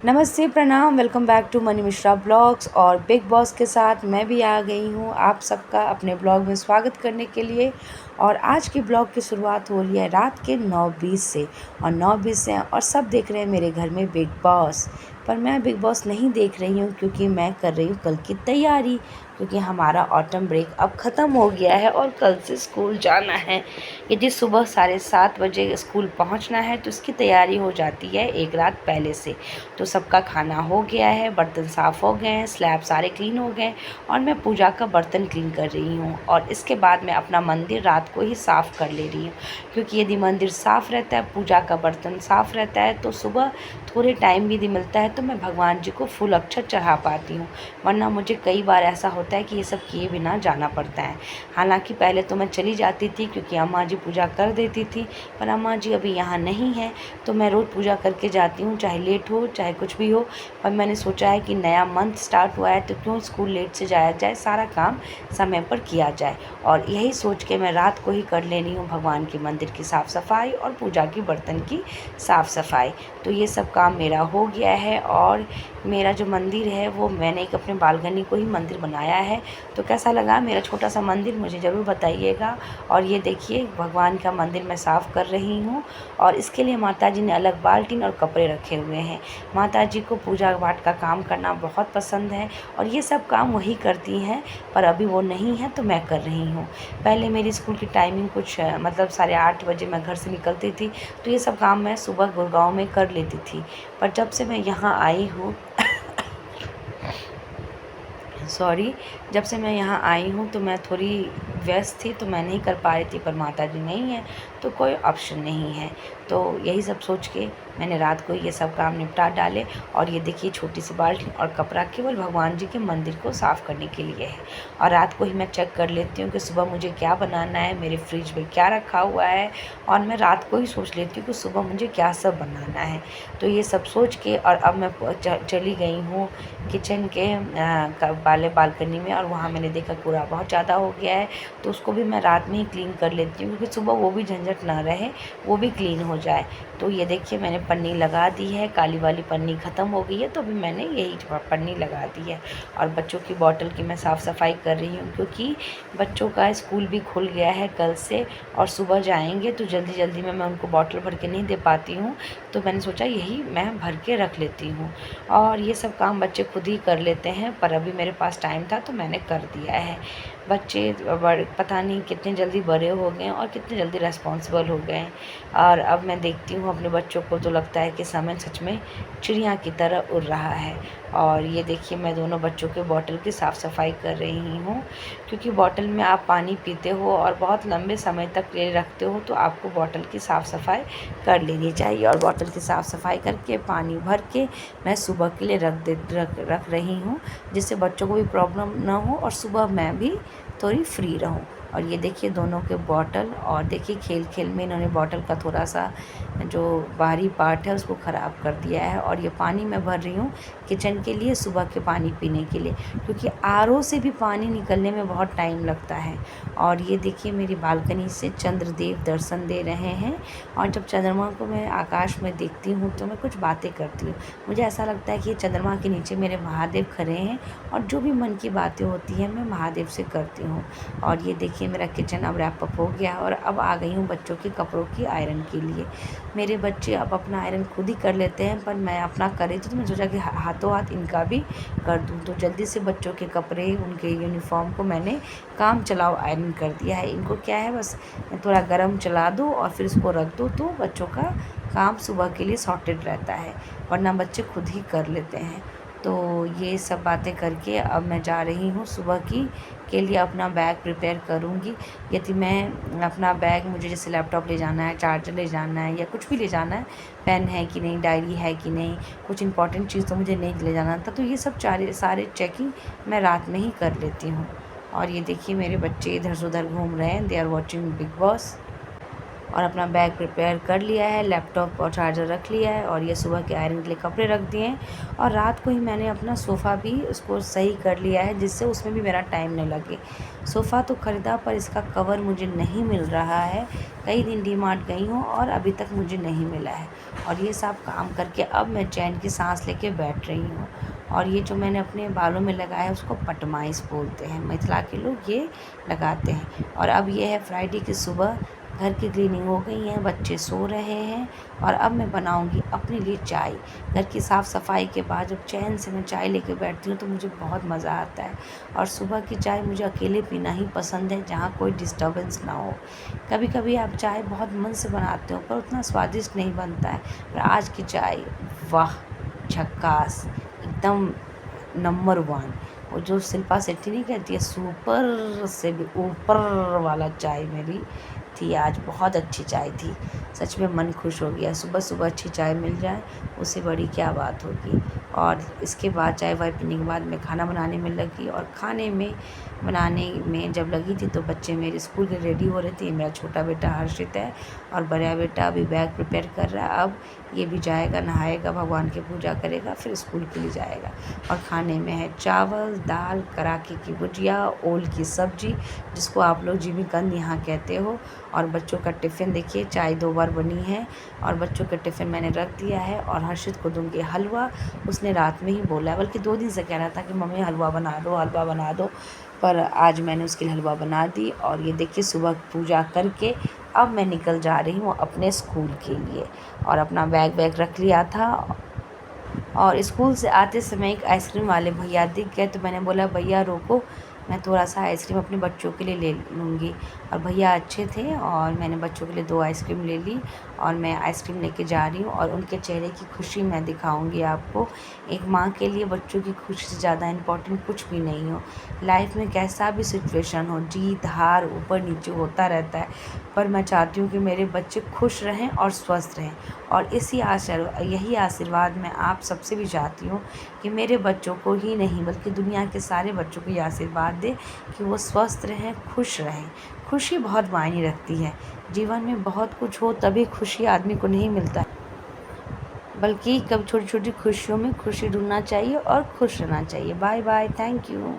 नमस्ते, प्रणाम, welcome back to Mani Mishra blogs. और बिग बॉस के साथ मैं भी आ गई हूँ आप सबका अपने ब्लॉग में स्वागत करने के लिए। और आज की ब्लॉग की शुरुआत हो रही है रात के 9:20 से, और 9:20 से और सब देख रहे हैं मेरे घर में बिग बॉस। पर मैं बिग बॉस नहीं देख रही हूँ क्योंकि मैं कर रही हूँ कल की तैयारी, क्योंकि हमारा ऑटम ब्रेक अब ख़त्म हो गया है और कल से स्कूल जाना है। यदि सुबह 7:30 बजे स्कूल पहुँचना है तो इसकी तैयारी हो जाती है एक रात पहले से। तो सबका खाना हो गया है, बर्तन साफ़ हो गए हैं, स्लैब सारे क्लीन हो गए और मैं पूजा का बर्तन क्लीन कर रही हूँ। और इसके बाद मैं अपना मंदिर रात को ही साफ़ कर ले रही हूँ, क्योंकि यदि मंदिर साफ़ रहता है, पूजा का बर्तन साफ़ रहता है, तो सुबह थोड़े टाइम भी यदि मिलता है तो मैं भगवान जी को फूल अक्षत चढ़ा पाती हूँ। वरना मुझे कई बार ऐसा होता है कि ये सब किए बिना जाना पड़ता है। हालांकि पहले तो मैं चली जाती थी क्योंकि अम्मा जी पूजा कर देती थी, पर अम्मा जी अभी यहाँ नहीं है तो मैं रोज़ पूजा करके जाती हूँ, चाहे लेट हो चाहे कुछ भी हो। पर मैंने सोचा है कि नया मंथ स्टार्ट हुआ है तो क्यों स्कूल लेट से जाया जाए, सारा काम समय पर किया जाए। और यही सोच के मैं रात को ही कर ले रही हूँ भगवान के मंदिर की साफ़ सफाई और पूजा की बर्तन की साफ़ सफाई। तो ये सब काम मेरा हो गया है। और मेरा जो मंदिर है वो मैंने एक अपने बालकनी को ही मंदिर बनाया है। तो कैसा लगा मेरा छोटा सा मंदिर, मुझे ज़रूर बताइएगा। और ये देखिए भगवान का मंदिर मैं साफ़ कर रही हूँ, और इसके लिए माता जी ने अलग बाल्टीन और कपड़े रखे हुए हैं। माता जी को पूजा पाठ का काम करना बहुत पसंद है और ये सब काम वही करती हैं, पर अभी वो नहीं है तो मैं कर रही हूँ। पहले मेरी स्कूल की टाइमिंग कुछ मतलब 8:30 बजे मैं घर से निकलती थी, तो ये सब काम मैं सुबह गुड़गांव में कर लेती थी। पर जब से मैं यहाँ आई हूँ सॉरी, जब से मैं यहाँ आई हूँ तो मैं थोड़ी व्यस्त थी तो मैं नहीं कर पा रही थी, पर माता जी नहीं है तो कोई ऑप्शन नहीं है। तो यही सब सोच के मैंने रात को ये सब काम निपटा डाले। और ये देखिए छोटी सी बाल्टी और कपड़ा केवल भगवान जी के मंदिर को साफ़ करने के लिए है। और रात को ही मैं चेक कर लेती हूँ कि सुबह मुझे क्या बनाना है, मेरे फ्रिज में क्या रखा हुआ है, और मैं रात को ही सोच लेती हूँ कि सुबह मुझे क्या सब बनाना है। तो ये सब सोच के और अब मैं चली गई हूँ किचन के वाले बालकनी में, और वहाँ मैंने देखा कूड़ा बहुत ज़्यादा हो गया है, तो उसको भी मैं रात में ही क्लीन कर लेती हूँ क्योंकि सुबह वो भी झंझट ना रहे, वो भी क्लीन हो जाए। तो ये देखिए मैंने पन्नी लगा दी है, काली वाली पन्नी ख़त्म हो गई है तो अभी मैंने यही पन्नी लगा दी है। और बच्चों की बॉटल की मैं साफ़ सफाई कर रही हूँ क्योंकि बच्चों का स्कूल भी खुल गया है कल से, और सुबह जाएंगे तो जल्दी जल्दी में मैं उनको बॉटल भर के नहीं दे पाती हूँ, तो मैंने सोचा यही मैं भर के रख लेती हूँ। और ये सब काम बच्चे खुद ही कर लेते हैं, पर अभी मेरे पास टाइम था तो मैंने कर दिया है। बच्चे पता नहीं कितने जल्दी बड़े हो गए हैं और कितने जल्दी रेस्पॉन्सिबल हो गए हैं। और अब मैं देखती हूँ अपने बच्चों को तो लगता है कि समय सच में चिड़िया की तरह उड़ रहा है। और ये देखिए मैं दोनों बच्चों के बॉटल की साफ़ सफाई कर रही हूँ, क्योंकि बॉटल में आप पानी पीते हो और बहुत लंबे समय तक ले रखते हो तो आपको बॉटल की साफ़ सफाई कर लेनी चाहिए। और बॉटल की साफ़ सफाई करके पानी भर के मैं सुबह के लिए रख रही हूँ, जिससे बच्चों को भी प्रॉब्लम ना हो और सुबह मैं भी थोड़ी फ्री रहूँ। और ये देखिए दोनों के बॉटल, और देखिए खेल खेल में इन्होंने बॉटल का थोड़ा सा जो बाहरी पार्ट है उसको ख़राब कर दिया है। और ये पानी मैं भर रही हूँ किचन के लिए, सुबह के पानी पीने के लिए, क्योंकि आरओ से भी पानी निकलने में बहुत टाइम लगता है। और ये देखिए मेरी बालकनी से चंद्रदेव दर्शन दे रहे हैं, और जब चंद्रमा को मैं आकाश में देखती हूँ तो मैं कुछ बातें करती हूँ। मुझे ऐसा लगता है कि चंद्रमा के नीचे मेरे महादेव खड़े हैं, और जो भी मन की बातें होती हैं मैं महादेव से करती हूँ। और ये देखिए मेरा किचन अब रैप अप हो गया, और अब आ गई हूँ बच्चों के कपड़ों की आयरन के लिए। मेरे बच्चे अब अपना आयरन खुद ही कर लेते हैं, पर मैं अपना कर रही थी तो मैं सोचा कि हाथों हाथ इनका भी कर दूँ। तो जल्दी से बच्चों के कपड़े, उनके यूनिफॉर्म को मैंने काम चलाओ आयरन कर दिया है। इनको क्या है, बस थोड़ा गर्म चला दो और फिर इसको रख दो तो बच्चों का काम सुबह के लिए सॉर्टेड रहता है, वरना बच्चे खुद ही कर लेते हैं। तो ये सब बातें करके अब मैं जा रही हूँ सुबह की के लिए अपना बैग प्रिपेयर करूँगी। यदि मैं अपना बैग, मुझे जैसे लैपटॉप ले जाना है, चार्जर ले जाना है या कुछ भी ले जाना है, पेन है कि नहीं, डायरी है कि नहीं, कुछ इंपॉर्टेंट चीज़ तो मुझे नहीं ले जाना था, तो ये सब सारे चेकिंग मैं रात में ही कर लेती हूँ। और ये देखिए मेरे बच्चे इधर से उधर घूम रहे हैं, they are watching Bigg Boss. और अपना बैग प्रिपेयर कर लिया है, लैपटॉप और चार्जर रख लिया है, और ये सुबह के आयरन के लिए कपड़े रख दिए हैं। और रात को ही मैंने अपना सोफ़ा भी उसको सही कर लिया है, जिससे उसमें भी मेरा टाइम न लगे। सोफ़ा तो ख़रीदा, पर इसका कवर मुझे नहीं मिल रहा है। कई दिन डीमार्ट गई हूँ और अभी तक मुझे नहीं मिला है। और ये सब काम करके अब मैं चैन की सांस लेके बैठ रही हूँ। और ये जो मैंने अपने बालों में लगाया है उसको पटमाइश बोलते हैं, मिथिला के लोग ये लगाते हैं। और अब ये है फ्राइडे की सुबह, घर की क्लीनिंग हो गई है, बच्चे सो रहे हैं, और अब मैं बनाऊंगी अपने लिए चाय। घर की साफ़ सफाई के बाद जब चैन से मैं चाय लेके बैठती हूँ तो मुझे बहुत मज़ा आता है। और सुबह की चाय मुझे अकेले पीना ही पसंद है, जहाँ कोई डिस्टर्बेंस ना हो। कभी कभी आप चाय बहुत मन से बनाते हो पर उतना स्वादिष्ट नहीं बनता है, पर आज की चाय वाह, झक्कास, एकदम नंबर वन। वो जो शिल्पा शेट्टी नहीं कहती है, सुपर से भी ऊपर वाला चाय मेरी थी आज। बहुत अच्छी चाय थी, सच में मन खुश हो गया। सुबह सुबह अच्छी चाय मिल जाए उससे बड़ी क्या बात होगी। और इसके बाद चाय वाय पीने के बाद मैं खाना बनाने में लगी, और खाने में बनाने में जब लगी थी तो बच्चे मेरे स्कूल के रेडी हो रहे थे। मेरा छोटा बेटा हर्षित है और बड़ा बेटा अभी बैग प्रिपेयर कर रहा है। अब ये भी जाएगा, नहाएगा, भगवान की पूजा करेगा, फिर स्कूल के लिए जाएगा। और खाने में है चावल, दाल, कराके की भुजिया, ओल की सब्जी, जिसको आप लोग जिमीकंद यहाँ कहते हो। और बच्चों का टिफ़िन देखिए, चाय 2 बार बनी है और बच्चों का टिफ़िन मैंने रख दिया है। और हर्षित को दूँगी हलवा, उसने रात में ही बोला है, बल्कि 2 दिन से कह रहा था कि मम्मी हलवा बना दो, हलवा बना दो। पर आज मैंने उसके लिए हलवा बना दी। और ये देखिए सुबह पूजा करके अब मैं निकल जा रही हूँ अपने स्कूल के लिए। और अपना बैग वैग रख लिया था, और स्कूल से आते समय एक आइसक्रीम वाले भैया दिख गए, तो मैंने बोला भैया रोको, मैं थोड़ा सा आइसक्रीम अपने बच्चों के लिए ले लूँगी। और भैया अच्छे थे और मैंने बच्चों के लिए 2 आइसक्रीम ले ली, और मैं आइसक्रीम लेके जा रही हूँ। और उनके चेहरे की खुशी मैं दिखाऊंगी आपको। एक माँ के लिए बच्चों की खुशी से ज़्यादा इम्पोर्टेंट कुछ भी नहीं हो। लाइफ में कैसा भी सिचुएशन हो, जीत हार ऊपर नीचे होता रहता है, पर मैं चाहती हूँ कि मेरे बच्चे खुश रहें और स्वस्थ रहें। और यही आशीर्वाद मैं आप सबसे भी चाहती हूँ कि मेरे बच्चों को ही नहीं बल्कि दुनिया के सारे बच्चों को ये आशीर्वाद दे कि वो स्वस्थ रहें, खुश रहें। खुशी बहुत मायने रखती है। जीवन में बहुत कुछ हो तभी खुशी आदमी को नहीं मिलता है, बल्कि कभी छोटी छोटी खुशियों में खुशी ढूंढना चाहिए और खुश रहना चाहिए। Bye bye, thank you.